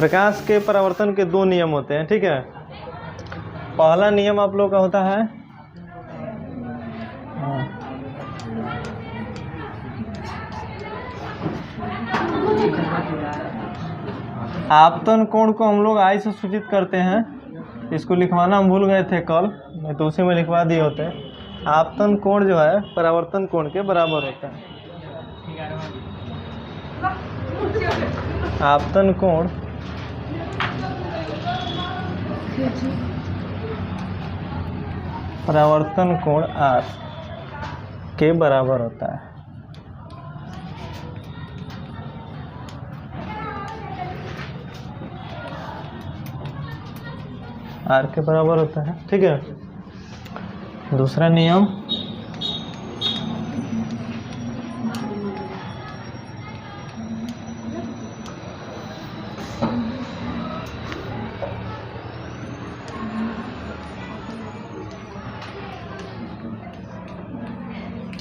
प्रकाश के परावर्तन के दो नियम होते हैं, ठीक है। पहला नियम आप लोग का होता है आपतन कोण को हम लोग आई से सूचित करते हैं। इसको लिखवाना हम भूल गए थे कल, नहीं तो उसी में लिखवा दिए होते। आपतन कोण जो है परावर्तन कोण के बराबर होता है। आपतन कोण परावर्तन कोण R के बराबर होता है। R के बराबर होता है, ठीक है। दूसरा नियम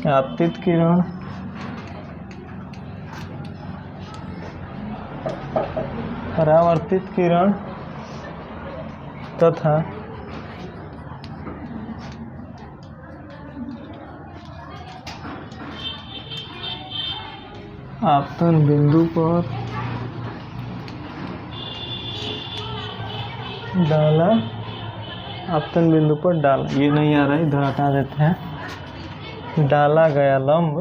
आपतित किरण परावर्तित किरण तथा आपतन बिंदु पर डाला, आपतन बिंदु पर डाला, ये नहीं आ रहा है, इधर हटा देते हैं। डाला गया लंब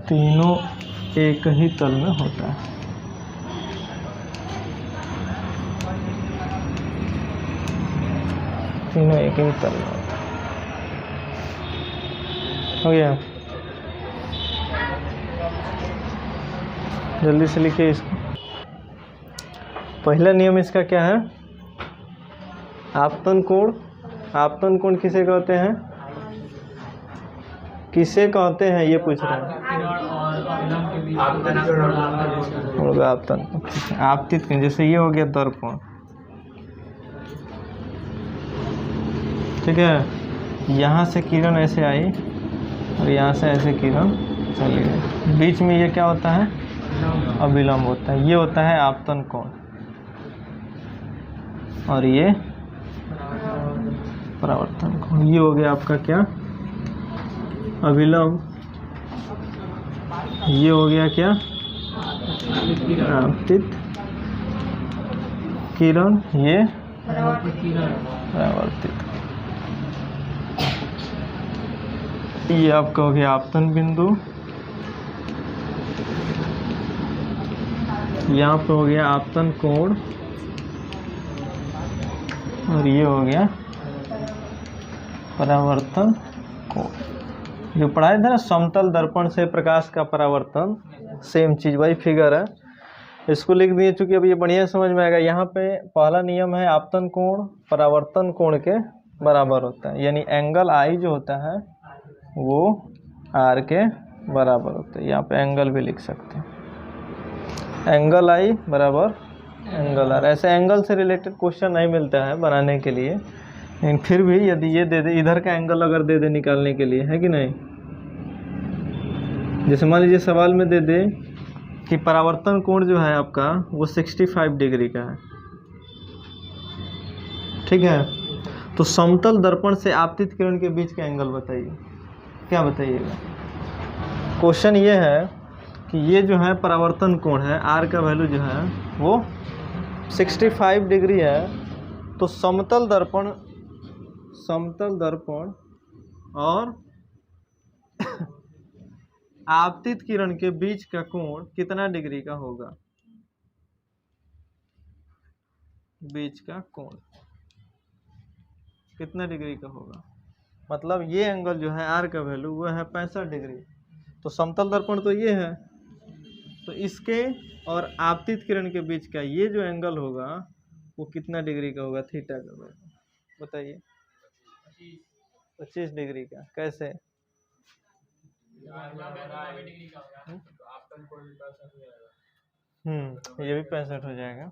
तीनों एक ही तल में होता है। तीनों एक ही तल में होता है। हो गया, जल्दी से लिखिए इसको। पहला नियम इसका क्या है? आपतन कोण। आपतन कोण किसे कहते हैं? किसे कहते हैं ये पूछ रहे हैं। आपतन, आपतित किरण, जैसे ये हो गया दर्पण, ठीक है। यहाँ से किरण ऐसे आई और यहाँ से ऐसे किरण चली गई, बीच में ये क्या होता है? अभिलंब होता है। ये होता है आपतन कोण और ये परावर्तन कोण। ये हो गया आपका क्या? अभिलंब। ये हो गया क्या? आपतित किरण। ये परावर्तित। ये आपका हो गया आपतन बिंदु, यहाँ पे हो गया आपतन कोण और ये हो गया परावर्तन कोण। जो पढ़ाया था ना समतल दर्पण से प्रकाश का परावर्तन, सेम चीज, वही फिगर है। इसको लिख दिए चूंकि अब ये बढ़िया समझ में आएगा। यहाँ पे पहला नियम है आपतन कोण परावर्तन कोण के बराबर होता है, यानी एंगल आई जो होता है वो R के बराबर होता है। यहाँ पे एंगल भी लिख सकते हैं, एंगल आई बराबर एंगल R। ऐसे एंगल से रिलेटेड क्वेश्चन नहीं मिलता है बनाने के लिए, लेकिन फिर भी यदि ये दे दे, इधर का एंगल अगर दे दे निकालने के लिए, है कि नहीं। जैसे मान लीजिए सवाल में दे दे कि परावर्तन कोण जो है आपका वो 65 डिग्री का है, ठीक है। तो समतल दर्पण से आपतित किरण के बीच का एंगल बताइए, क्या बताइएगा। क्वेश्चन ये है कि ये जो है परावर्तन कोण है, R का वैल्यू जो है वो 65 डिग्री है। तो समतल दर्पण और आपतित किरण के बीच का कोण कितना डिग्री का होगा? बीच का कोण कितना डिग्री का होगा? मतलब ये एंगल जो है R का वैल्यू वो है 65 डिग्री। तो समतल दर्पण तो ये है, तो इसके और आपतित किरण के बीच का ये जो एंगल होगा वो कितना डिग्री का होगा? थीटा का वैल्यू बताइए। 25 डिग्री का। कैसे? ये भी 65 हो जाएगा।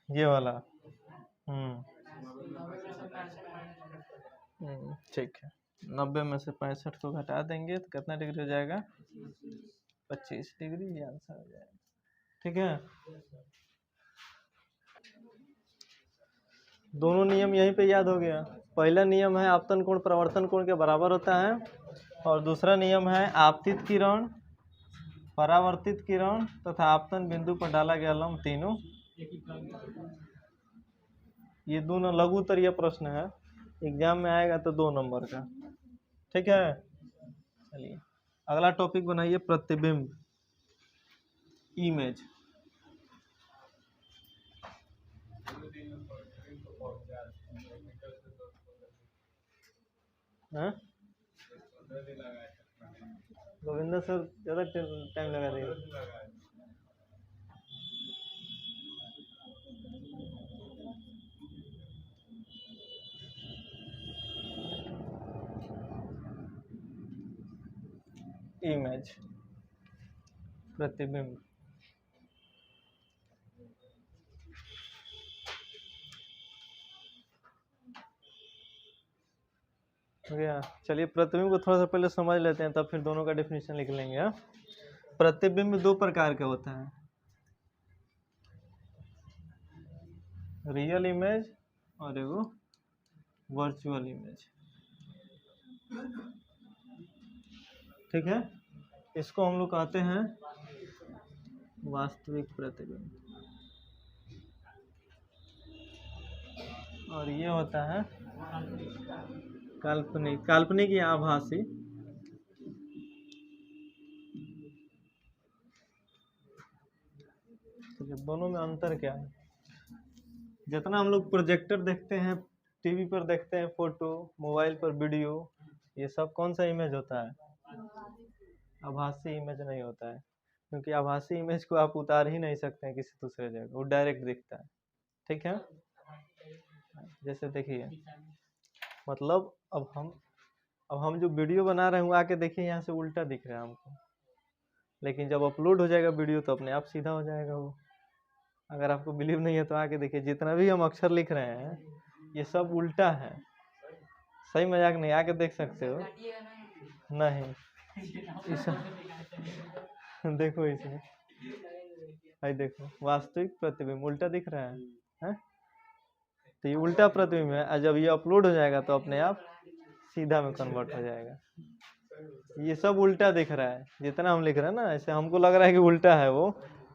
ये वाला ठीक है। 90 में से 65 को घटा देंगे तो कितना डिग्री हो जाएगा? 25 डिग्री, ये आंसर हो जाएगा। ठीक है, दोनों नियम यहीं पे याद हो गया। पहला नियम है आपतन कोण प्रवर्तन कोण के बराबर होता है, और दूसरा नियम है आपतित किरण, परावर्तित किरण तथा आपतन बिंदु पर डाला गया लंब तीनों, ये दोनों लघु उत्तरीय प्रश्न है, एग्जाम में आएगा तो 2 नंबर का। ठीक है, चलिए अगला टॉपिक बनाइए प्रतिबिंब, इमेज। गोविंदा सर ज़्यादा टाइम लगा देगा। इमेज, प्रतिबिंब। हो गया। चलिए प्रतिबिंब को थोड़ा सा पहले समझ लेते हैं, तब फिर दोनों का डेफिनेशन लिख लेंगे। हाँ, प्रतिबिंब 2 प्रकार का होता है, रियल इमेज और एगो वर्चुअल इमेज। ठीक है, इसको हम लोग कहते हैं वास्तविक प्रतिबिंब, और ये होता है काल्पनिक, काल्पनिक या आभासी। तो दोनों में अंतर क्या है? जितना हम लोग प्रोजेक्टर देखते हैं, टीवी पर देखते हैं फोटो, मोबाइल पर वीडियो, ये सब कौन सा इमेज होता है? आभासी इमेज नहीं होता है, क्योंकि आभासी इमेज को आप उतार ही नहीं सकते हैं किसी दूसरे जगह, वो डायरेक्ट दिखता है। ठीक है, जैसे देखिए, मतलब अब हम जो वीडियो बना रहे हैं वो आके देखिए, यहाँ से उल्टा दिख रहा है हमको, लेकिन जब अपलोड हो जाएगा वीडियो तो अपने आप सीधा हो जाएगा वो। अगर आपको बिलीव नहीं है तो आके देखिए, जितना भी हम अक्षर लिख रहे हैं ये सब उल्टा है, सही मजाक नहीं, आके देख सकते हो। नहीं देखो इसमें, भाई देखो, वास्तविक प्रतिबिंब उल्टा दिख रहा है? तो ये उल्टा प्रतिबिंब है, और जब ये अपलोड हो जाएगा तो अपने आप सीधा में कन्वर्ट हो जाएगा। ये सब उल्टा दिख रहा है, जितना हम लिख रहे हैं ना, ऐसे हमको लग रहा है कि उल्टा है वो,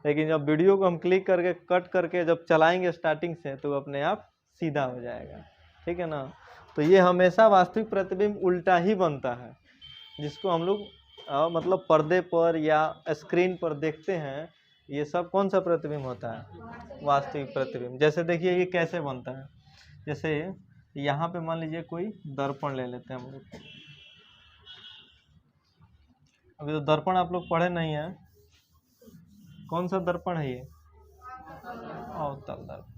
लेकिन जब वीडियो को हम क्लिक करके कट करके जब चलाएंगे स्टार्टिंग से तो अपने आप सीधा हो जाएगा। ठीक है ना, तो ये हमेशा वास्तविक प्रतिबिंब उल्टा ही बनता है, जिसको हम लोग मतलब पर्दे पर या स्क्रीन पर देखते हैं, ये सब कौन सा प्रतिबिंब होता है? वास्तविक प्रतिबिंब। जैसे देखिए ये कैसे बनता है, जैसे यहाँ पे मान लीजिए कोई दर्पण ले लेते हैं हम लोग। अभी तो दर्पण आप लोग पढ़े नहीं है, कौन सा दर्पण है ये? अवतल दर्पण।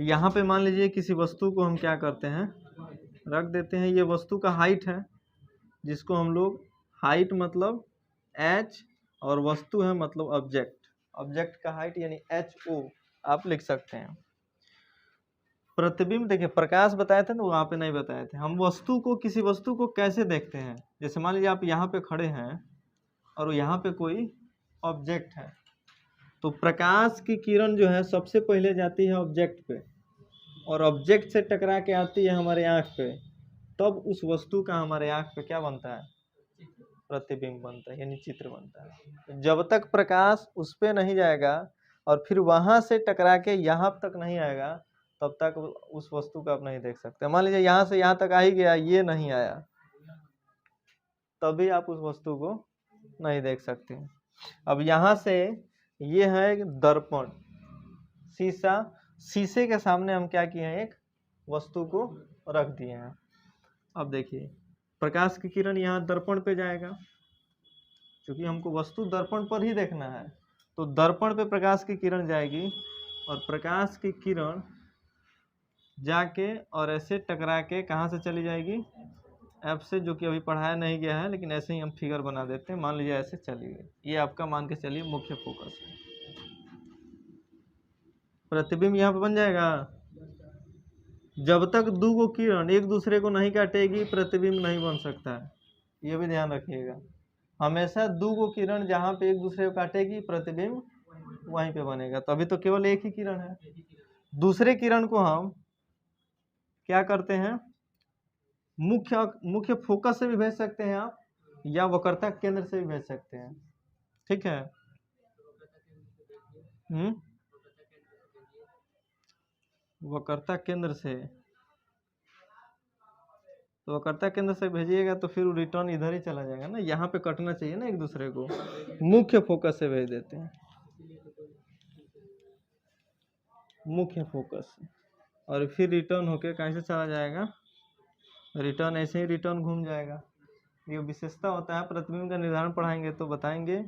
यहाँ पे मान लीजिए किसी वस्तु को हम क्या करते हैं, रख देते हैं, ये वस्तु का हाइट है, जिसको हम लोग हाइट मतलब h, और वस्तु है मतलब ऑब्जेक्ट, ऑब्जेक्ट का हाइट यानी HO आप लिख सकते हैं। प्रतिबिंब देखिए, प्रकाश बताए थे ना, वहाँ पे नहीं बताए थे। हम वस्तु को, किसी वस्तु को कैसे देखते हैं, जैसे मान लीजिए आप यहाँ पे खड़े हैं और यहाँ पे कोई ऑब्जेक्ट है, तो प्रकाश की किरण जो है सबसे पहले जाती है ऑब्जेक्ट पे, और ऑब्जेक्ट से टकरा के आती है हमारे आँख पे, तब उस वस्तु का हमारे आँख पे क्या बनता है? प्रतिबिंब बनता है, यानी चित्र बनता है। जब तक प्रकाश उस पे नहीं जाएगा और फिर वहां से टकरा के यहाँ तक नहीं आएगा, तब तक उस वस्तु को आप नहीं देख सकते। मान लीजिए यहाँ से यहाँ तक आ ही गया, ये नहीं आया, तभी आप उस वस्तु को नहीं देख सकते। अब यहाँ से ये है दर्पण, शीशा, शीशे के सामने हम क्या किए हैं, एक वस्तु को रख दिए हैं। अब देखिए प्रकाश की किरण यहाँ दर्पण पे जाएगा, क्योंकि हमको वस्तु दर्पण पर ही देखना है, तो दर्पण पे प्रकाश की किरण जाएगी, और प्रकाश की किरण जाके और ऐसे टकरा के कहाँ से चली जाएगी? ऐप से, जो कि अभी पढ़ाया नहीं गया है, लेकिन ऐसे ही हम फिगर बना देते हैं। मान लीजिए ऐसे चलिए, ये आपका मान के चलिए मुख्य फोकस है। प्रतिबिंब यहाँ पे बन जाएगा। जब तक दो किरण एक दूसरे को नहीं काटेगी प्रतिबिंब नहीं बन सकता है, ये भी ध्यान रखिएगा। हमेशा दो किरण जहाँ पे एक दूसरे को काटेगी प्रतिबिंब वहीं पे बनेगा। तो अभी तो केवल एक ही किरण है, दूसरे किरण को हम क्या करते हैं, मुख्य फोकस से भी भेज सकते हैं आप, या वक्रता केंद्र से भी भेज सकते हैं। ठीक है। वक्रता केंद्र से, तो वक्रता केंद्र से भेजिएगा तो फिर रिटर्न इधर ही चला जाएगा ना, यहाँ पे कटना चाहिए ना एक दूसरे को। मुख्य फोकस से भेज देते हैं, मुख्य फोकस से, और फिर रिटर्न होके कैसे चला जाएगा, रिटर्न ऐसे ही रिटर्न घूम जाएगा। ये विशेषता होता है। प्रतिबिंब का निर्धारण पढ़ाएंगे तो बताएंगे।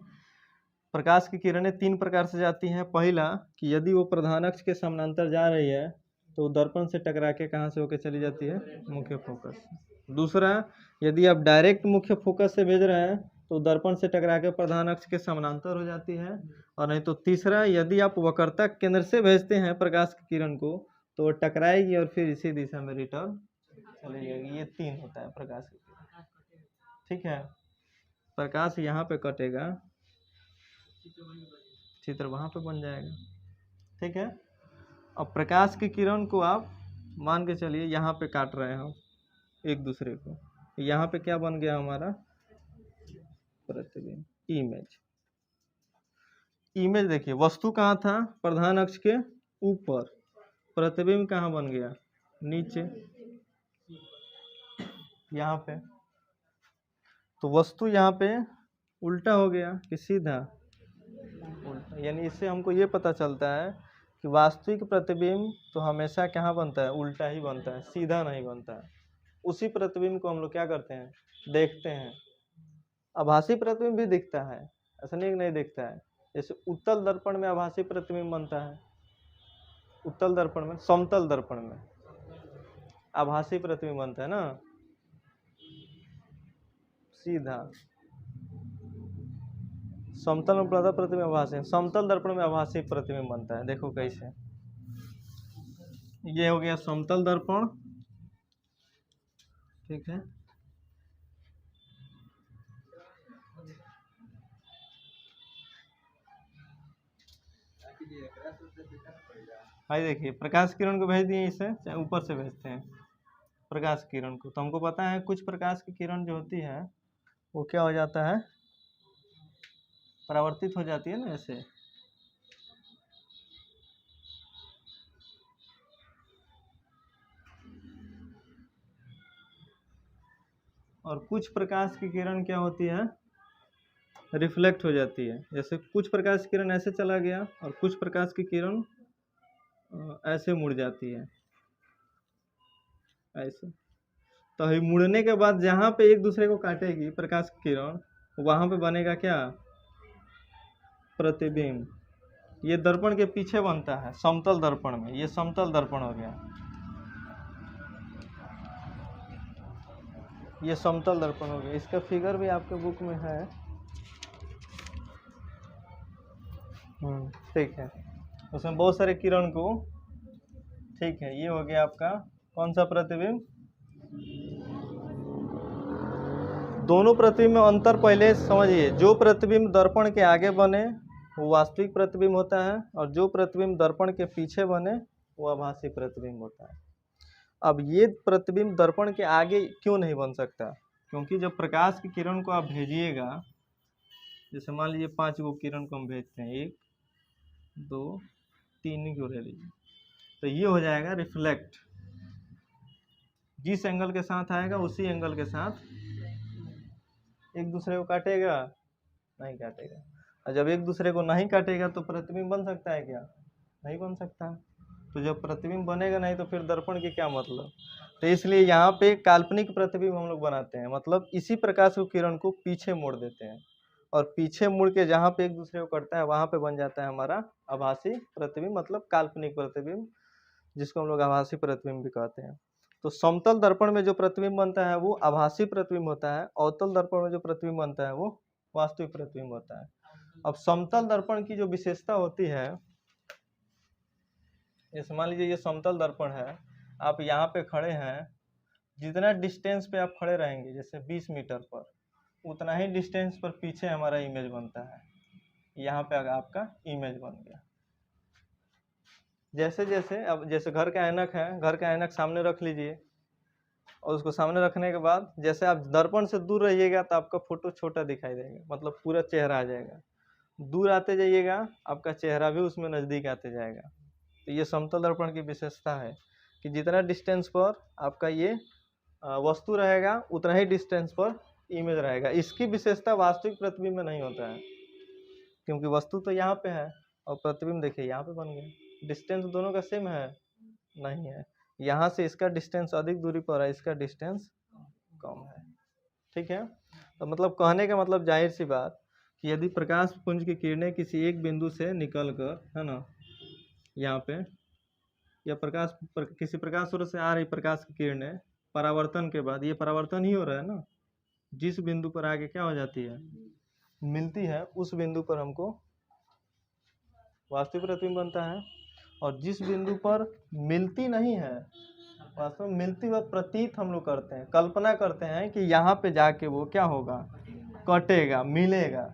प्रकाश की किरणें 3 प्रकार से जाती हैं। पहला कि यदि वो प्रधान अक्ष के समानांतर जा रही है तो दर्पण से टकरा के कहाँ से होकर चली जाती है, मुख्य फोकस। दूसरा, यदि आप डायरेक्ट मुख्य फोकस से भेज रहे हैं तो दर्पण से टकरा के प्रधान अक्ष के समानांतर हो जाती है। और नहीं तो तीसरा, यदि आप वक्रता केंद्र से भेजते हैं प्रकाश की किरण को तो वो टकराएगी और फिर इसी दिशा में रिटर्न चली जाएगी। ये 3 होता है प्रकाश की किरण। ठीक है। प्रकाश यहाँ पे कटेगा, चित्र वहाँ पे बन जाएगा। ठीक है। अब प्रकाश की किरण को आप मान के चलिए यहाँ पे काट रहे हैं हम एक दूसरे को, यहाँ पे क्या बन गया हमारा, प्रतिबिंब, इमेज। इमेज देखिए, वस्तु कहाँ था, प्रधान अक्ष के ऊपर, प्रतिबिंब कहाँ बन गया, नीचे, यहाँ पे। तो वस्तु यहाँ पे उल्टा हो गया कि सीधा, उल्टा। यानी इससे हमको ये पता चलता है कि वास्तविक प्रतिबिंब तो हमेशा कहाँ बनता है, उल्टा ही बनता है, सीधा नहीं बनता है। उसी प्रतिबिंब को हम लोग क्या करते हैं, देखते हैं। आभासी प्रतिबिंब भी दिखता है, ऐसा नहीं कि नहीं दिखता है। जैसे उत्तल दर्पण में आभासी प्रतिबिंब बनता है, उत्तल दर्पण में, समतल दर्पण में आभासी प्रतिबिंब बनता है ना, सीधा। समतल में प्रतिबिंब आभासी, समतल दर्पण में आभासी प्रतिबिंब बनता है। देखो कैसे, ये हो गया समतल दर्पण। ठीक है। भाई देखिए, प्रकाश किरण को भेज दिए, इसे चाहे ऊपर से भेजते हैं प्रकाश किरण को, तो हमको पता है कुछ प्रकाश की किरण जो होती है वो क्या हो जाता है, परावर्तित हो जाती है ना ऐसे। और कुछ प्रकाश की किरण क्या होती है, रिफ्लेक्ट हो जाती है। जैसे कुछ प्रकाश की किरण ऐसे चला गया और कुछ प्रकाश की किरण ऐसे मुड़ जाती है, ऐसे। तो अभी मुड़ने के बाद जहाँ पे एक दूसरे को काटेगी प्रकाश की किरण, वहाँ पे बनेगा क्या, प्रतिबिंब। ये दर्पण के पीछे बनता है, समतल दर्पण में। ये समतल दर्पण हो गया, ये समतल दर्पण हो गया। इसका फिगर भी आपके बुक में है। ठीक है। उसमें बहुत सारे किरण को, ठीक है, ये हो गया आपका कौन सा प्रतिबिंब। दोनों प्रतिबिंब में अंतर पहले समझिए। जो प्रतिबिंब दर्पण के आगे बने वो वास्तविक प्रतिबिंब होता है, और जो प्रतिबिंब दर्पण के पीछे बने वो आभासी प्रतिबिंब होता है। अब ये प्रतिबिंब दर्पण के आगे क्यों नहीं बन सकता, क्योंकि जब प्रकाश की किरण को आप भेजिएगा, जैसे मान लीजिए 5 गो किरण को हम भेजते हैं, 1 2 3 को ले लीजिए, तो ये हो जाएगा रिफ्लेक्ट। जिस एंगल के साथ आएगा उसी एंगल के साथ एक दूसरे को काटेगा, नहीं काटेगा। और जब एक दूसरे को नहीं काटेगा तो प्रतिबिंब बन सकता है क्या, नहीं बन सकता। तो जब प्रतिबिंब बनेगा नहीं तो फिर दर्पण की क्या मतलब। तो इसलिए यहाँ पे काल्पनिक प्रतिबिंब हम लोग बनाते हैं, मतलब इसी प्रकाश की किरण को पीछे मोड़ देते हैं, और पीछे मुड़ के जहाँ पे एक दूसरे को कटता है वहाँ पे बन जाता है हमारा आभासी प्रतिबिंब, मतलब काल्पनिक प्रतिबिंब, जिसको हम लोग आभासी प्रतिबिंब भी कहते हैं। तो समतल दर्पण में जो प्रतिबिंब बनता है वो आभासी प्रतिबिंब होता है, अवतल दर्पण में जो प्रतिबिंब बनता है वो वास्तविक प्रतिबिंब होता है। अब समतल दर्पण की जो विशेषता होती है, जैसे मान लीजिए ये समतल दर्पण है, आप यहाँ पे खड़े हैं, जितना डिस्टेंस पे आप खड़े रहेंगे जैसे 20 मीटर पर, उतना ही डिस्टेंस पर पीछे हमारा इमेज बनता है। यहाँ पे आपका इमेज बन गया। जैसे जैसे अब जैसे घर का ऐनक है, घर का ऐनक सामने रख लीजिए और उसको सामने रखने के बाद जैसे आप दर्पण से दूर रहिएगा तो आपका फोटो छोटा दिखाई देगा, मतलब पूरा चेहरा आ जाएगा। दूर आते जाइएगा आपका चेहरा भी उसमें नज़दीक आते जाएगा। तो ये समतल दर्पण की विशेषता है कि जितना डिस्टेंस पर आपका ये वस्तु रहेगा उतना ही डिस्टेंस पर इमेज रहेगा। इसकी विशेषता वास्तविक प्रतिबिंब में नहीं होता है, क्योंकि वस्तु तो यहाँ पे है और प्रतिबिंब देखिए यहाँ पे बन गया। डिस्टेंस दोनों का सेम है? नहीं है। यहाँ से इसका डिस्टेंस अधिक दूरी पर है, इसका डिस्टेंस कम है। ठीक है, तो मतलब कहने का मतलब जाहिर सी बात कि यदि प्रकाश पुंज की किरणें किसी एक बिंदु से निकलकर, है ना, यहाँ पे या किसी प्रकाश स्रोत से आ रही प्रकाश की किरणें परावर्तन के बाद, ये परावर्तन ही हो रहा है ना, जिस बिंदु पर आगे क्या हो जाती है, मिलती है, उस बिंदु पर हमको वास्तविक प्रतिबिंब बनता है। और जिस बिंदु पर मिलती नहीं है, वास्तव में मिलती हुआ प्रतीत हम लोग करते हैं, कल्पना करते हैं कि यहाँ पे जाके वो क्या होगा, कटेगा, मिलेगा,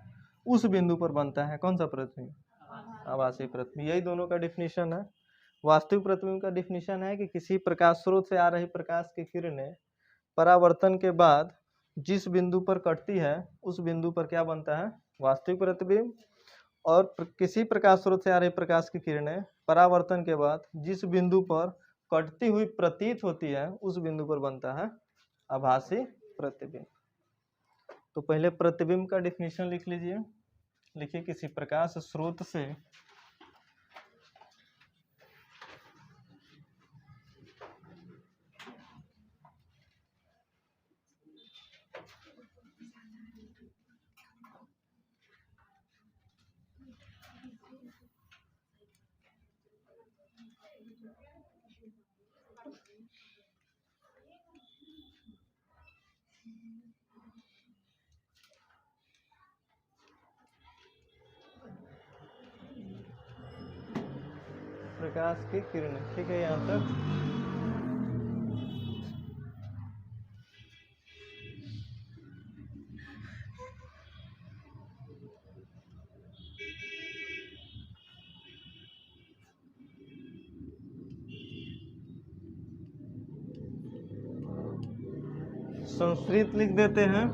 उस बिंदु पर बनता है कौन सा प्रतिबिंब, आभासी प्रतिबिंब। यही दोनों का डिफिनीशन है। वास्तविक प्रतिबिंब का डिफिनीशन है कि किसी प्रकाश स्रोत से आ रही प्रकाश की किरणें परावर्तन के बाद जिस बिंदु पर कटती है उस बिंदु पर क्या बनता है, वास्तविक प्रतिबिंब। और किसी प्रकाश स्रोत से आ रही प्रकाश की किरणें परावर्तन के बाद जिस बिंदु पर कटती हुई प्रतीत होती है उस बिंदु पर बनता है आभासी प्रतिबिंब। तो पहले प्रतिबिंब का डिफिनीशन लिख लीजिए। लिखिए, किसी प्रकाश स्रोत से प्रकाश की किरणें, ठीक है, यहाँ तक संस्कृत लिख देते हैं।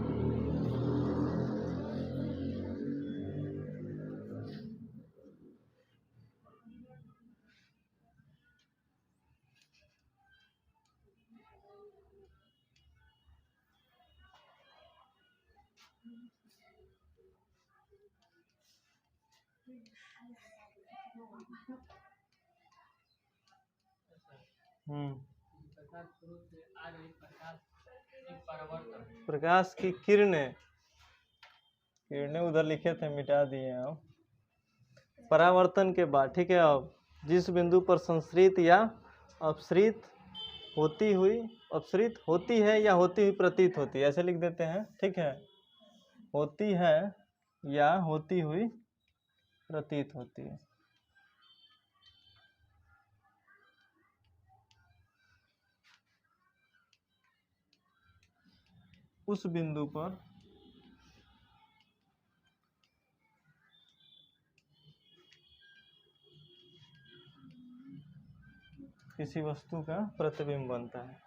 प्रकाश की किरणें, किरणें उधर लिखे थे, मिटा दिए आप। परावर्तन के बाद, ठीक है, अब जिस बिंदु पर संश्रित या अपसृत होती हुई, अपसृत होती है या होती हुई प्रतीत होती है, ऐसे लिख देते हैं। ठीक है, होती है या होती हुई प्रतीत होती है, उस बिंदु पर किसी वस्तु का प्रतिबिंब बनता है।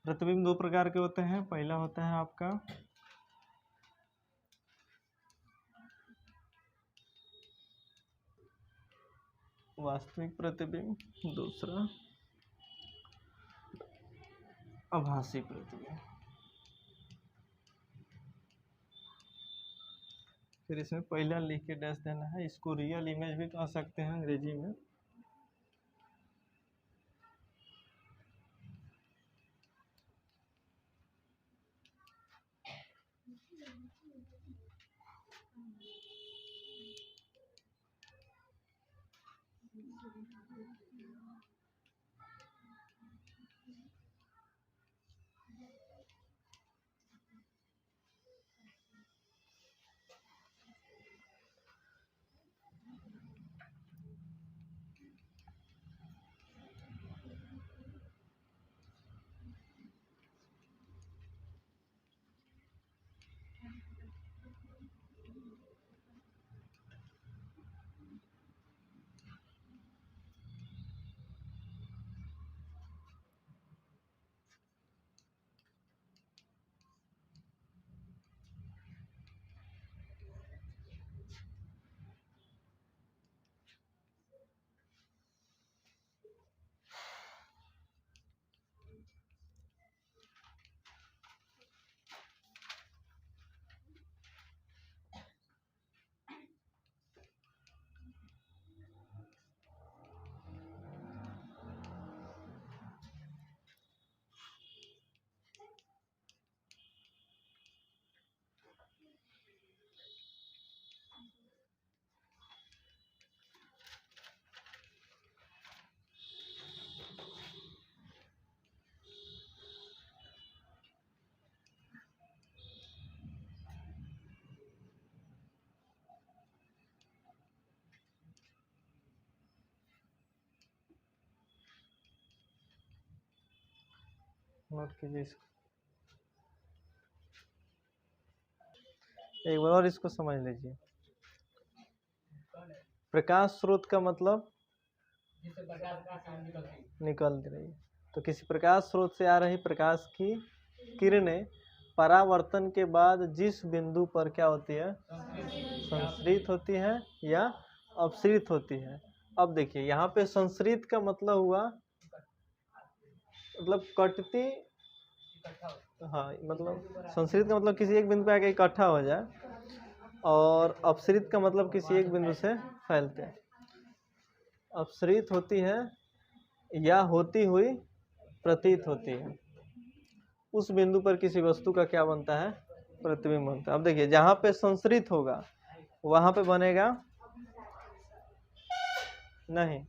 प्रतिबिंब दो प्रकार के होते हैं। पहला होता है आपका वास्तविक प्रतिबिंब, दूसरा आभासी प्रतिबिंब। फिर इसमें पहला लिख के डैश देना है। इसको रियल इमेज भी कह सकते हैं अंग्रेजी में। नोट कीजिए इसको, एक बार और इसको समझ लीजिए। प्रकाश स्रोत का मतलब निकल रही है, तो किसी प्रकाश स्रोत से आ रही प्रकाश की किरणें परावर्तन के बाद जिस बिंदु पर क्या होती है, संश्रित होती है या अपसृत होती है। अब देखिए यहाँ पे संश्रित का मतलब हुआ मतलब कटती, हाँ मतलब संश्रित का मतलब किसी एक बिंदु पे आके इकट्ठा हो जाए, और अपसृत का मतलब किसी एक बिंदु से फैलते हैं। अपसृत होती है या होती हुई प्रतीत होती है, उस बिंदु पर किसी वस्तु का क्या बनता है, प्रतिबिंब बनता है। अब देखिए जहाँ पे संश्रित होगा वहाँ पे बनेगा नहीं,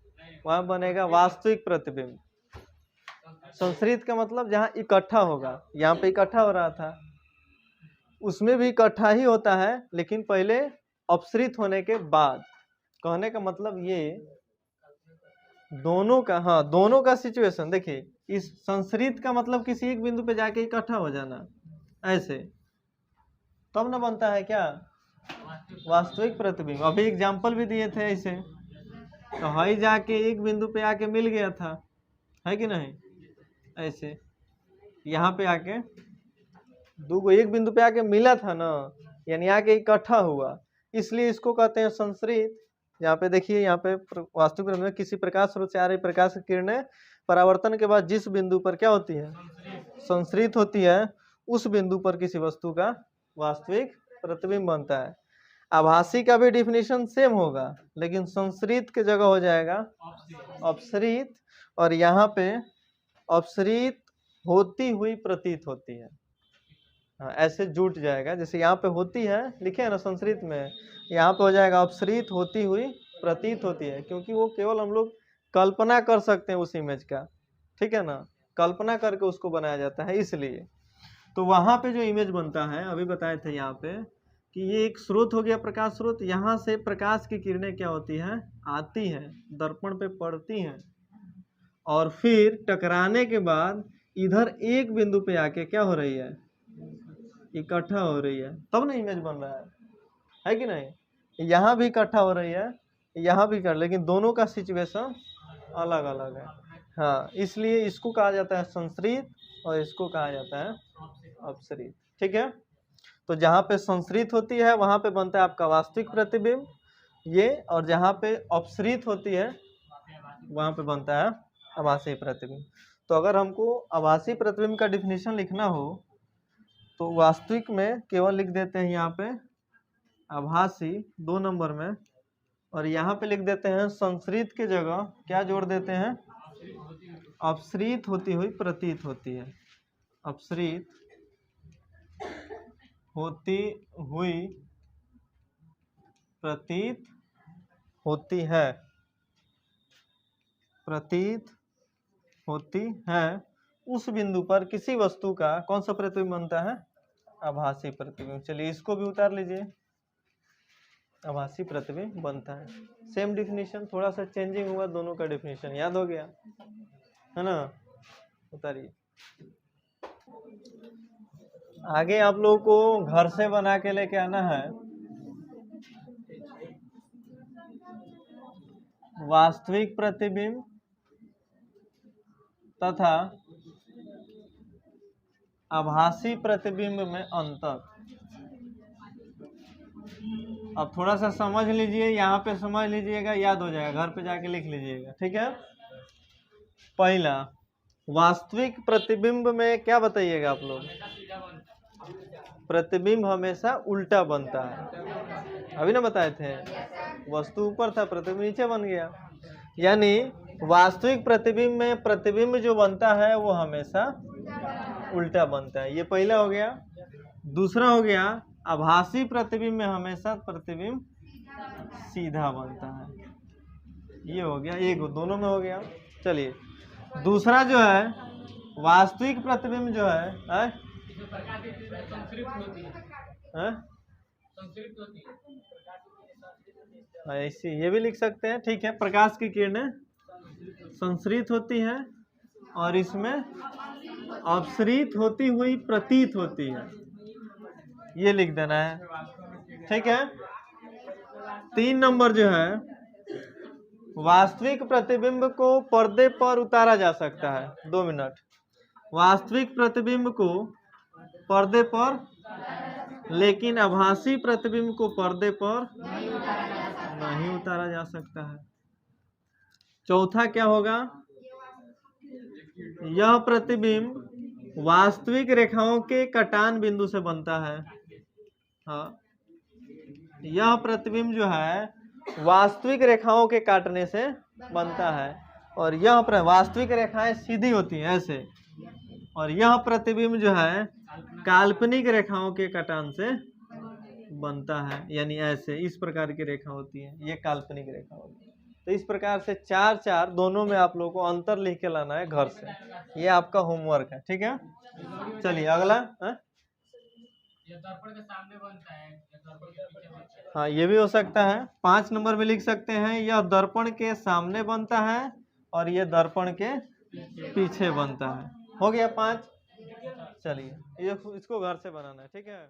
वहाँ बनेगा वास्तविक प्रतिबिंब। संश्रित का मतलब जहाँ इकट्ठा होगा, यहाँ पे इकट्ठा हो रहा था, उसमें भी इकट्ठा ही होता है लेकिन पहले अपसृत होने के बाद। कहने का मतलब ये दोनों का, हाँ दोनों का सिचुएशन देखिए। इस संश्रित का मतलब किसी एक बिंदु पे जाके इकट्ठा हो जाना, ऐसे तब ना बनता है क्या, वास्तविक प्रतिबिंब। अभी एग्जाम्पल भी दिए थे ऐसे, तो हई जाके एक बिंदु पे आके मिल गया था, है कि नहीं, ऐसे यहाँ पे आके दो एक बिंदु पे आके मिला था ना, यानी आके इकट्ठा हुआ, इसलिए इसको कहते हैं संश्रित। यहाँ पे देखिए, यहाँ पे वास्तविक प्रतिबिंब में किसी प्रकाश स्रोत से आ रही प्रकाश की किरणें परावर्तन के बाद जिस बिंदु पर क्या होती है, संश्रित होती है, उस बिंदु पर किसी वस्तु का वास्तविक प्रतिबिंब बनता है। आभासी का भी डिफिनीशन सेम होगा, लेकिन संश्रित की जगह हो जाएगा अपसृत, और यहाँ पे अपसृत होती हुई प्रतीत होती है। हाँ ऐसे जुट जाएगा, जैसे यहाँ पे होती है लिखे है ना संश्रित में, यहाँ पे हो जाएगा अपसृत होती हुई प्रतीत होती है, क्योंकि वो केवल हम लोग कल्पना कर सकते हैं उस इमेज का, ठीक है ना, कल्पना करके उसको बनाया जाता है इसलिए। तो वहाँ पे जो इमेज बनता है, अभी बताए थे यहाँ पे कि ये एक स्रोत हो गया, प्रकाश स्रोत। यहाँ से प्रकाश की किरणें क्या होती हैं, आती हैं, दर्पण पे पड़ती हैं, और फिर टकराने के बाद इधर एक बिंदु पे आके क्या हो रही है, इकट्ठा हो रही है, तब ना इमेज बन रहा है कि नहीं। यहाँ भी इकट्ठा हो रही है, यहाँ भी कर, लेकिन दोनों का सिचुएशन अलग अलग है। हाँ इसलिए इसको कहा जाता है संश्रित और इसको कहा जाता है अपसृत, ठीक है। तो जहाँ पे संश्रित होती है वहाँ पे बनता है आपका वास्तविक प्रतिबिंब ये, और जहाँ पे अपसृत होती है वहाँ पे बनता है आभासी प्रतिबिंब। तो अगर हमको आभासी प्रतिबिंब का डिफिनीशन लिखना हो तो वास्तविक में केवल लिख देते हैं यहाँ पे आभासी 2 नंबर में, और यहाँ पे लिख देते हैं संश्रित के जगह क्या जोड़ देते हैं, अपसृत होती हुई प्रतीत होती है, अपसृत होती हुई प्रतीत होती है, प्रतीत होती है उस बिंदु पर किसी वस्तु का कौन सा प्रतिबिंब बनता है, आभासी प्रतिबिंब। चलिए इसको भी उतार लीजिए, आभासी प्रतिबिंब बनता है। सेम डिफिनीशन, थोड़ा सा चेंजिंग हुआ, दोनों का डिफिनीशन याद हो गया है ना। उतारिए। आगे आप लोगों को घर से बना के लेके आना है वास्तविक प्रतिबिंब तथा आभासी प्रतिबिंब में अंतर। अब थोड़ा सा समझ लीजिए, यहाँ पे समझ लीजिएगा, याद हो जाएगा, घर पे जाके लिख लीजिएगा, ठीक है। पहला, वास्तविक प्रतिबिंब में क्या बताइएगा आप लोग, प्रतिबिंब हमेशा उल्टा बनता है। अभी ना बताए थे, वस्तु ऊपर था, प्रतिबिंब नीचे बन गया। यानी वास्तविक प्रतिबिंब में प्रतिबिंब जो बनता है वो हमेशा उल्टा बनता है, ये पहला हो गया। दूसरा हो गया, आभासी प्रतिबिंब में हमेशा प्रतिबिंब सीधा बनता है, ये हो गया, एक दोनों में हो गया। चलिए दूसरा जो है, वास्तविक प्रतिबिंब जो है ऐसे ये भी लिख सकते हैं, ठीक है। प्रकाश की किरणें संश्रित होती है और इसमें अपसृत होती हुई प्रतीत होती है, ये लिख देना है, ठीक है। 3 नंबर जो है, वास्तविक प्रतिबिंब को पर्दे पर उतारा जा सकता है। 2 मिनट, वास्तविक प्रतिबिंब को पर्दे पर, लेकिन आभासी प्रतिबिंब को पर्दे पर नहीं उतारा जा सकता है। चौथा क्या होगा, यह प्रतिबिंब वास्तविक रेखाओं के कटान बिंदु से बनता है। हाँ, यह प्रतिबिंब जो है वास्तविक रेखाओं के काटने से बनता है, और यह वास्तविक रेखाएं सीधी होती हैं ऐसे, और यह प्रतिबिंब जो है काल्पनिक रेखाओं के कटान से बनता है, यानी ऐसे, इस प्रकार की रेखा होती है, ये काल्पनिक रेखा होती है। तो इस प्रकार से 4 दोनों में आप लोगों को अंतर लिख के लाना है घर से, ये आपका होमवर्क है, ठीक है। चलिए अगला, ये दर्पण के सामने बनता है, हाँ ये भी हो सकता है। 5 नंबर में लिख सकते हैं, यह दर्पण के सामने बनता है और ये दर्पण के पीछे बनता है। हो गया 5। चलिए ये इसको घर से बनाना है, ठीक है।